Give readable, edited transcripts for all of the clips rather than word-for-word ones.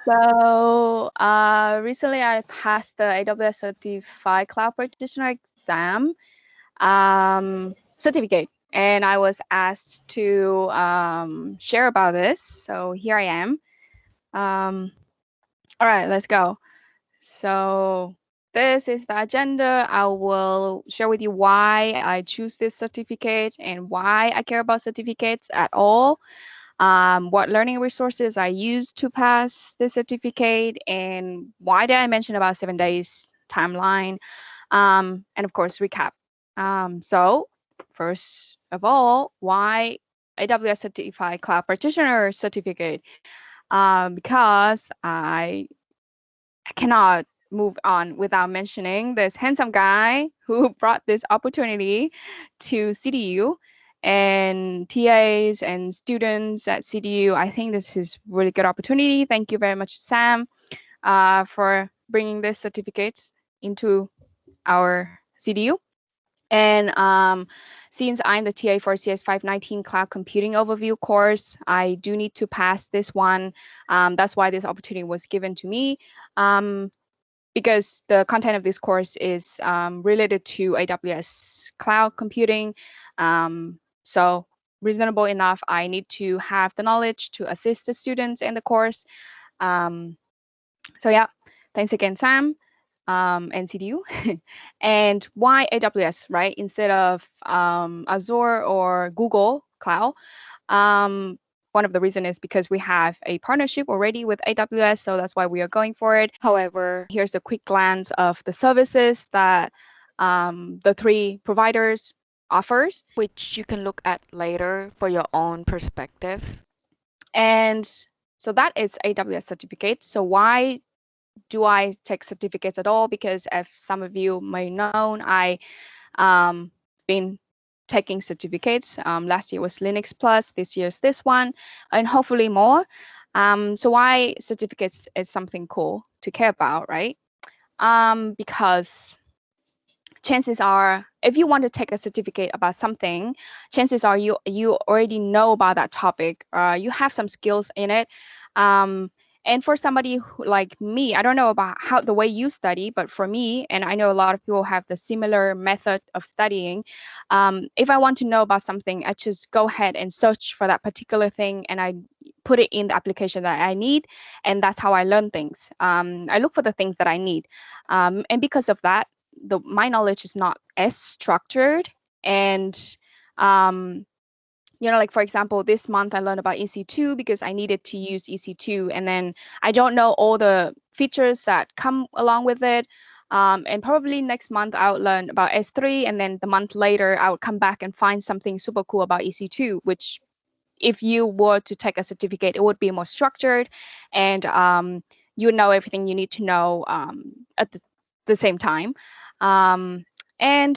So recently I passed the AWS Certified Cloud Practitioner exam certificate, and I was asked to share about this. So here I am. Um, all right, let's go. So this is the agenda. I will share with you why I choose this certificate and why I care about certificates at all. What learning resources I used to pass the certificate, and why did I mention about 7 days timeline, and of course recap. So first of all, why AWS Certified Cloud Practitioner certificate? Because I cannot move on without mentioning this handsome guy who brought this opportunity to CDU and TAs and students at CDU. I think this is really good opportunity. Thank you very much, Sam, for bringing this certificate into our CDU. And since I'm the TA for CS 519 Cloud Computing Overview course, I do need to pass this one. That's why this opportunity was given to me. Because the content of this course is related to AWS cloud computing. So reasonable enough, I need to have the knowledge to assist the students in the course. Um, so yeah, thanks again, Sam, and CDU. And why AWS, right? Instead of Azure or Google Cloud. Um, One of the reasons is because we have a partnership already with AWS, so that's why we are going for it. However, here's a quick glance of the services that the three providers offers, which you can look at later for your own perspective. and so that is AWS certificate. So why do I take certificates at all? Because as some of you may know, I been taking certificates. Last year was Linux Plus, this year's this one, and hopefully more. So why certificates is something cool to care about, right? Because chances are, if you want to take a certificate about something, chances are you already know about that topic. You have some skills in it. Um, and for somebody who, like me, I don't know about how the way you study, but for me, and I know a lot of people have the similar method of studying. If I want to know about something, I just go ahead and search for that particular thing, and I put it in the application that I need, and that's how I learn things. I look for the things that I need, and because of that, my knowledge is not as structured. And um, like for example, this month I learned about EC2 because I needed to use EC2, and then I don't know all the features that come along with it. And probably next month I'll learn about S3, and then the month later I would come back and find something super cool about EC2, which if you were to take a certificate, it would be more structured, and you know everything you need to know at the same time. Um, and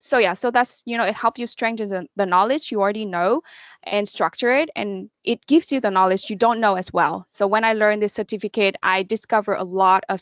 so yeah, so that's, it helps you strengthen the knowledge you already know and structure it, and it gives you the knowledge you don't know as well. So when I learned this certificate, I discovered a lot of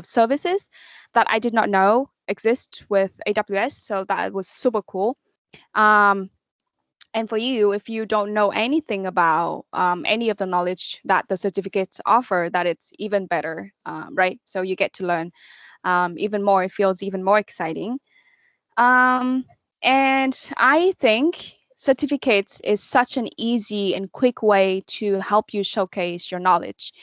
services that I did not know exist with AWS. So that was super cool. Um, and for you, if you don't know anything about any of the knowledge that the certificates offer, that it's even better, right? So you get to learn even more. It feels even more exciting. Um, and I think certificates is such an easy and quick way to help you showcase your knowledge,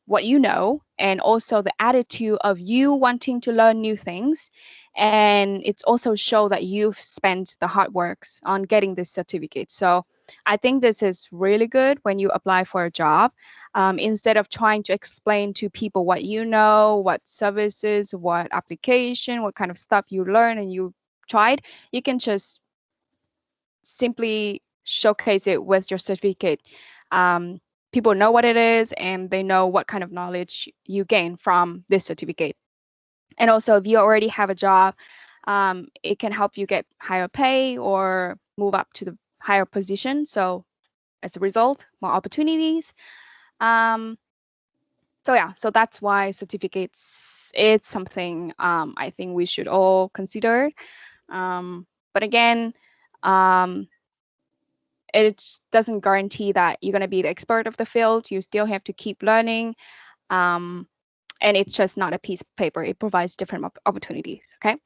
what you know, and also the attitude of you wanting to learn new things. And it's also show that you've spent the hard works on getting this certificate. So I think this is really good when you apply for a job. Instead of trying to explain to people what you know, what services, what application, what kind of stuff you learn and you tried, you can just simply showcase it with your certificate. Um, People know what it is, and they know what kind of knowledge you gain from this certificate. And also, if you already have a job, it can help you get higher pay or move up to the higher position. So as a result, more opportunities. Um, so yeah, so that's why certificates, it's something I think we should all consider. But again, um, it doesn't guarantee that you're going to be the expert of the field. You still have to keep learning. Um, and it's just not a piece of paper. It provides different opportunities. Okay.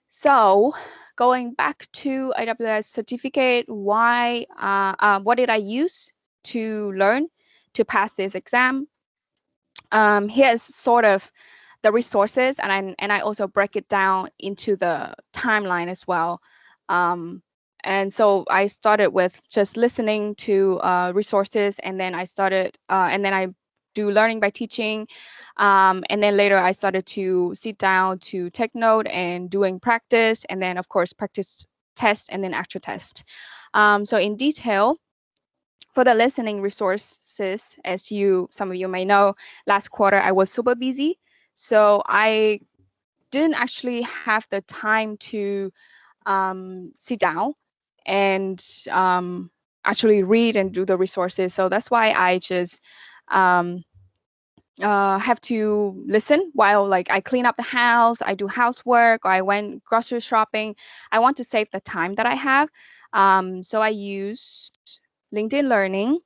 So going back to AWS certificate, what did I use to learn to pass this exam? Here's sort of the resources, and I also break it down into the timeline as well. Um, and so I started with just listening to resources, and then I do learning by teaching. And then later I started to sit down to take note and doing practice, and then of course practice test and then actual test. So in detail, for the listening resources, as some of you may know, last quarter I was super busy, so I didn't actually have the time to sit down and actually read and do the resources. So that's why I just um, have to listen while like I clean up the house, I do housework, or I went grocery shopping. I want to save the time that I have. So I use LinkedIn Learning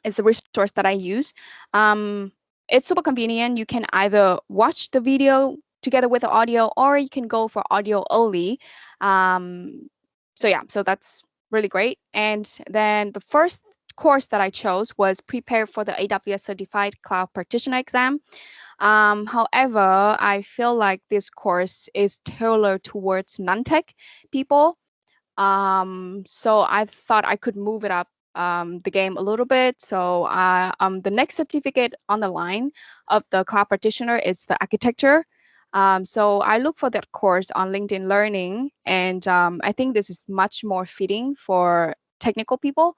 is the resource that I use. Um, it's super convenient. You can either watch the video together with the audio, or you can go for audio only. So yeah, so that's really great. And then the first course that I chose was prepare for the AWS Certified Cloud Practitioner exam. However, I feel like this course is tailored towards non-tech people. So I thought I could move it up the game a little bit. So the next certificate on the line of the cloud practitioner is the architecture. So I look for that course on LinkedIn Learning, and I think this is much more fitting for technical people.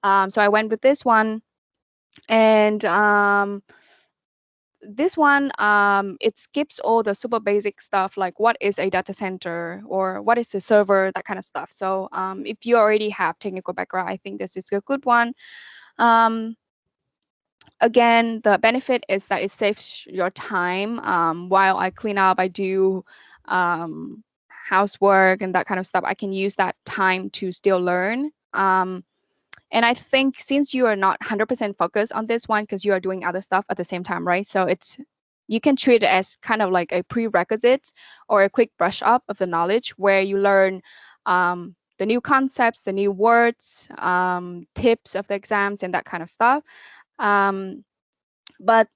So I went with this one, and this one it skips all the super basic stuff like what is a data center or what is the server, that kind of stuff. So if you already have technical background, I think this is a good one. um, Again, the benefit is that it saves your time. While I clean up, I do housework and that kind of stuff, I can use that time to still learn. And I think since you are not 100% focused on this one because you are doing other stuff at the same time, right? So you can treat it as kind of like a prerequisite or a quick brush up of the knowledge where you learn the new concepts, the new words, tips of the exams, and that kind of stuff. But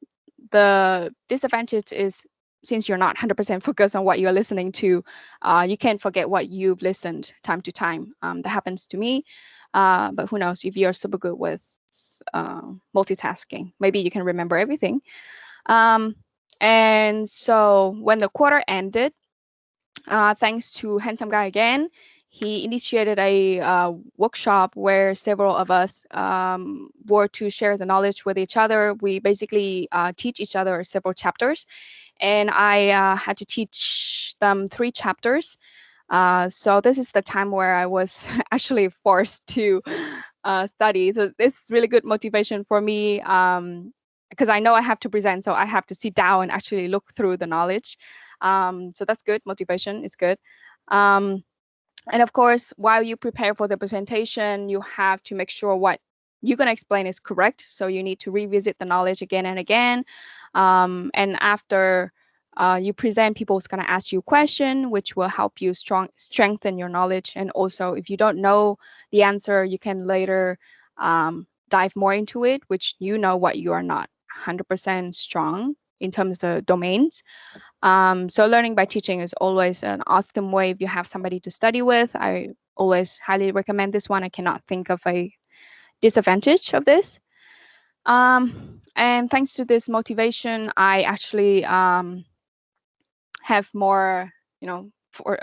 the disadvantage is since you're not 100% focused on what you're listening to, you can't forget what you've listened time to time. That happens to me. But who knows, if you're super good with multitasking, maybe you can remember everything. And so when the quarter ended, thanks to Handsome Guy again, he initiated a workshop where several of us were to share the knowledge with each other. We basically teach each other several chapters, and I had to teach them 3 chapters. So this is the time where I was actually forced to study. So this is really good motivation for me because I know I have to present, so I have to sit down and actually look through the knowledge. So that's good. Motivation is good. Um, and of course, while you prepare for the presentation, you have to make sure what you're going to explain is correct. So you need to revisit the knowledge again and again. And after you present, people's going to ask you a question, which will help you strengthen your knowledge. And also, if you don't know the answer, you can later dive more into it, which you know what you are not 100% strong in terms of the domains. So learning by teaching is always an awesome way if you have somebody to study with. I always highly recommend this one. I cannot think of a disadvantage of this. And thanks to this motivation, I actually have more, for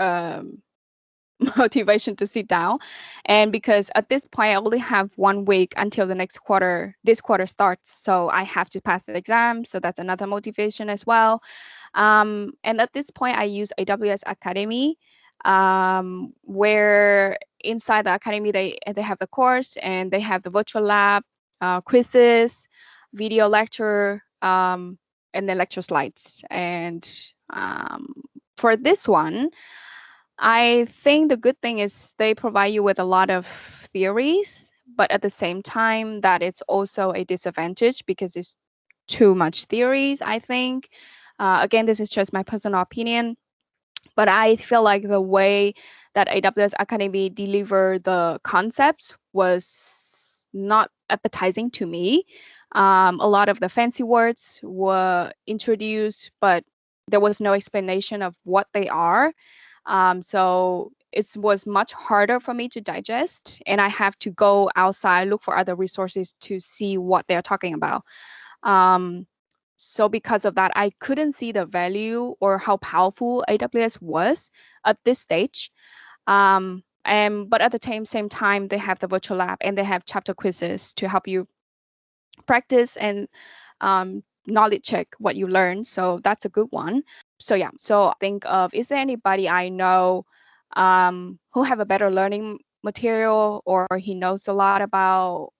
motivation to sit down. And because at this point I only have 1 week until the next quarter, this quarter starts, so I have to pass the exam. So that's another motivation as well. And at this point I use AWS Academy, where inside the academy they have the course and they have the virtual lab, quizzes, video lecture, and then lecture slides. And for this one, I think the good thing is they provide you with a lot of theories, but at the same time, that it's also a disadvantage because it's too much theories, I think. Again, this is just my personal opinion, but I feel like the way that AWS Academy delivered the concepts was not appetizing to me. A lot of the fancy words were introduced, but there was no explanation of what they are. So it was much harder for me to digest, and I have to go outside, look for other resources to see what they're talking about. Um, so because of that, I couldn't see the value or how powerful AWS was at this stage. And but at the same time, they have the virtual lab and they have chapter quizzes to help you practice and knowledge check what you learn. So that's a good one. So yeah, so think of, is there anybody I know who have a better learning material, or he knows a lot about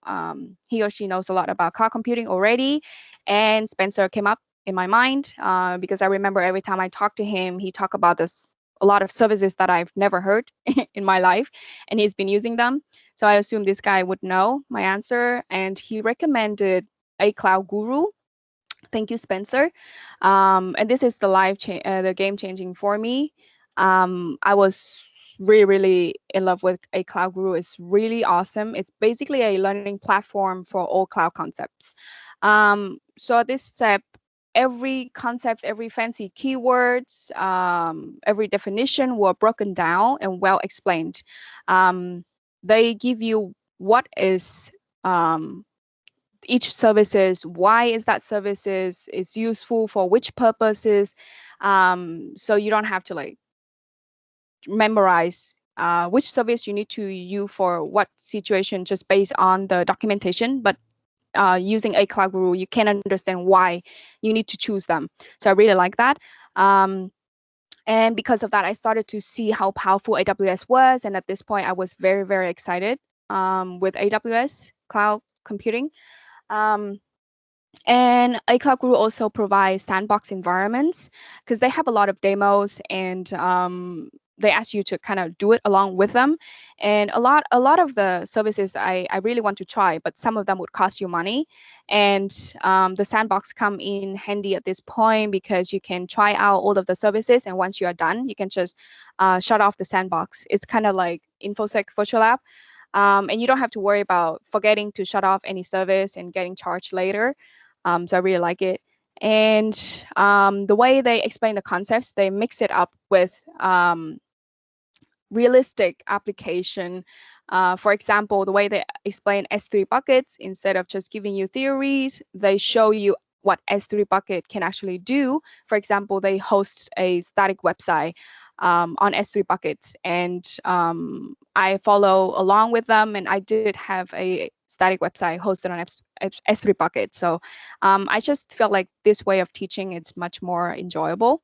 he or she knows a lot about cloud computing already? And Spencer came up in my mind because I remember every time I talked to him, he talked about this a lot of services that I've never heard in my life, and he's been using them. So I assumed this guy would know my answer, and he recommended a cloud guru. Thank you, Spencer. And this is the game changing for me. I was really, really in love with a cloud guru. It's really awesome. It's basically a learning platform for all cloud concepts. So at this step, every concept, every fancy keywords, every definition were broken down and well explained. They give you what is each services, why is that services is useful for which purposes. So you don't have to like memorize which service you need to use for what situation just based on the documentation, but using a cloud guru, you can understand why you need to choose them. So I really like that. Um, and because of that, I started to see how powerful AWS was. And at this point, I was very, very excited with AWS cloud computing. Um, and iCloud Guru also provides sandbox environments because they have a lot of demos, and they ask you to kind of do it along with them. And a lot of the services I really want to try, but some of them would cost you money. And the sandbox come in handy at this point because you can try out all of the services, and once you are done, you can just shut off the sandbox. It's kind of like InfoSec Virtual App. And you don't have to worry about forgetting to shut off any service and getting charged later. So I really like it. And the way they explain the concepts, they mix it up with realistic application. For example, the way they explain S3 buckets, instead of just giving you theories, they show you what S3 bucket can actually do. For example, they host a static website on S3 buckets, and I follow along with them, and I did have a static website hosted on S3 bucket. So I just felt like this way of teaching is much more enjoyable.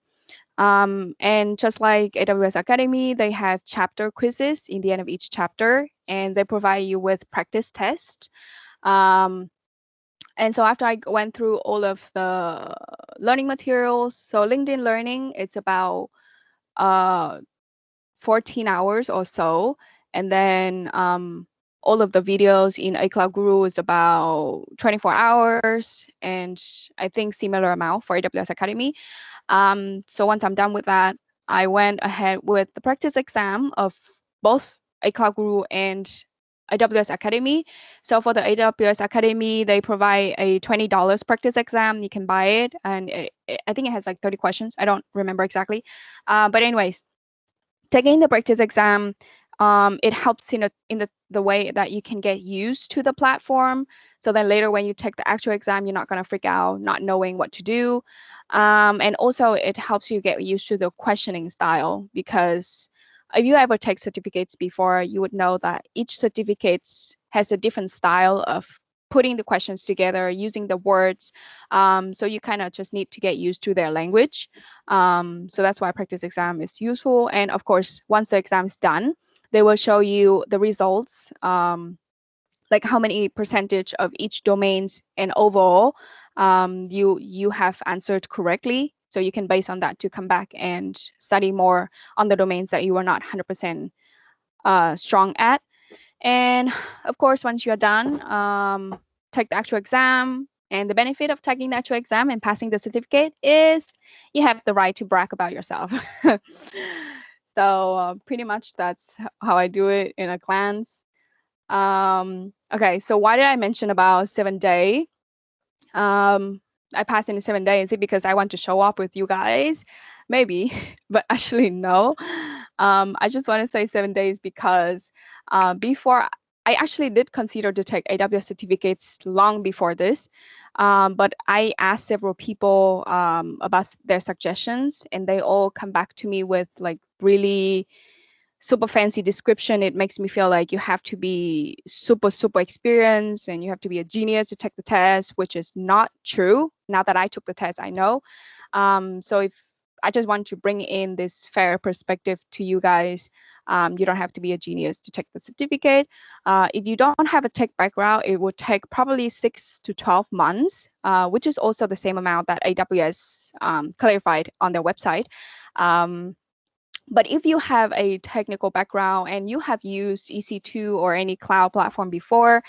And just like AWS Academy, they have chapter quizzes in the end of each chapter, and they provide you with practice tests. Um, and so after I went through all of the learning materials, so LinkedIn Learning, it's about uh, 14 hours or so. And then all of the videos in A Cloud Guru is about 24 hours, and I think similar amount for AWS Academy. So once I'm done with that, I went ahead with the practice exam of both A Cloud Guru and AWS Academy. So for the AWS Academy, they provide a $20 practice exam. You can buy it, and I think it has like 30 questions. I don't remember exactly. But anyways, taking the practice exam, it helps in the way that you can get used to the platform. So then later when you take the actual exam, you're not going to freak out not knowing what to do. And also it helps you get used to the questioning style, because if you ever take certificates before, you would know that each certificate has a different style of putting the questions together, using the words. So you kind of just need to get used to their language. So that's why practice exam is useful. And of course, once the exam is done, they will show you the results, like how many percentage of each domains and overall you have answered correctly. So you can base on that to come back and study more on the domains that you are not 100% strong at. And of course, once you're done, take the actual exam. And the benefit of taking the actual exam and passing the certificate is you have the right to brag about yourself. So pretty much that's how I do it in a glance. Okay, so why did I mention about 7 day? Um, I passed in 7 days. Is it because I want to show up with you guys? Maybe, but actually no. I just want to say 7 days because before I actually did consider to take AWS certificates long before this, but I asked several people about their suggestions, and they all come back to me with like really super fancy description. It makes me feel like you have to be super experienced and you have to be a genius to take the test, which is not true. Now that I took the test, I know. So if I just want to bring in this fair perspective to you guys, you don't have to be a genius to take the certificate. If you don't have a tech background, it would take probably 6 to 12 months, which is also the same amount that AWS clarified on their website. Um, but if you have a technical background and you have used EC2 or any cloud platform before,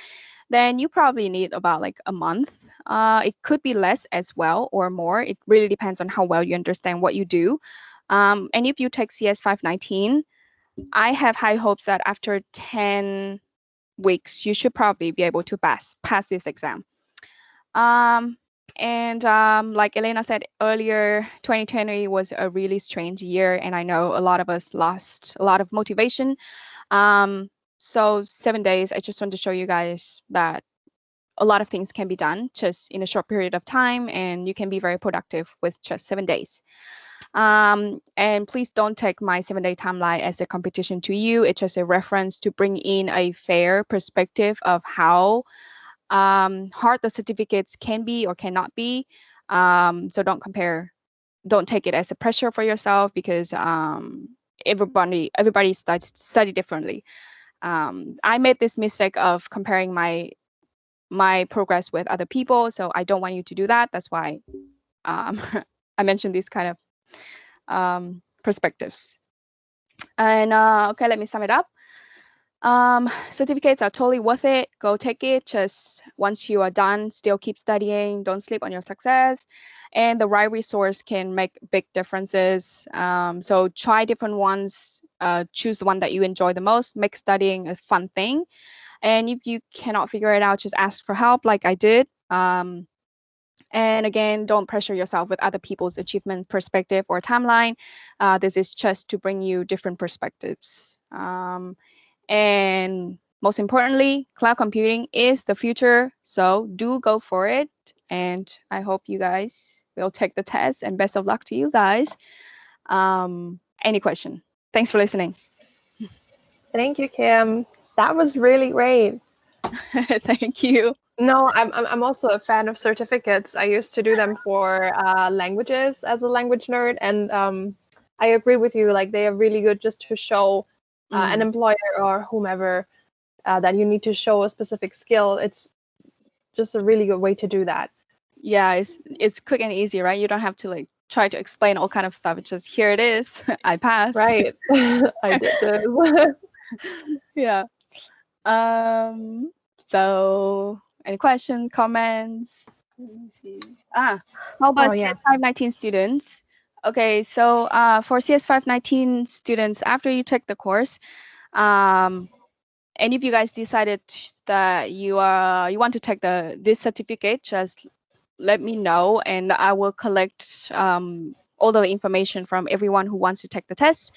then you probably need about like a month. It could be less as well or more. It really depends on how well you understand what you do. And if you take CS 519, I have high hopes that after 10 weeks, you should probably be able to pass this exam. Um, and like Elena said earlier, 2020 was a really strange year, and I know a lot of us lost a lot of motivation. Um, so 7 days, I just want to show you guys that a lot of things can be done just in a short period of time, and you can be very productive with just 7 days. And please don't take my 7 day timeline as a competition to you. It's just a reference to bring in a fair perspective of how hard the certificates can be or cannot be. So don't take it as a pressure for yourself because everybody study differently. I made this mistake of comparing my progress with other people, so I don't want you to do that. That's why um, I mentioned these kind of perspectives. And okay, let me sum it up. Certificates are totally worth it. Go take it. Just once you are done, still keep studying. Don't sleep on your success. And the right resource can make big differences. So try different ones. Choose the one that you enjoy the most. Make studying a fun thing. And if you cannot figure it out, just ask for help, like I did. And again, don't pressure yourself with other people's achievement perspective or timeline. This is just to bring you different perspectives. And most importantly, cloud computing is the future. So do go for it. And I hope you guys will take the test and best of luck to you guys. Any question? Thanks for listening. Thank you, Kim. That was really great. Thank you. No, I'm also a fan of certificates. I used to do them for languages as a language nerd, and I agree with you. Like they are really good just to show an employer or whomever that you need to show a specific skill. It's just a really good way to do that. Yeah, it's quick and easy, right? You don't have to like try to explain all kind of stuff. It's just here it is. I passed. Right. I did this. Yeah. So any questions, comments? Let me see. How about Oh yeah. CS519 students? Okay, so for CS519 students, after you take the course, and if you guys decided that you want to take this certificate, just let me know, and I will collect all the information from everyone who wants to take the test,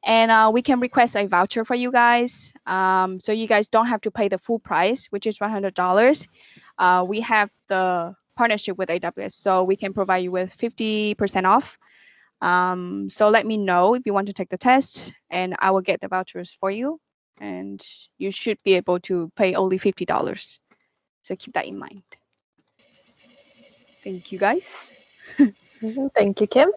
and we can request a voucher for you guys, so you guys don't have to pay the full price, which is $100. We have the partnership with AWS, so we can provide you with 50% off. So let me know if you want to take the test, and I will get the vouchers for you, and you should be able to pay only $50. So keep that in mind. Thank you, guys. Thank you, Kim.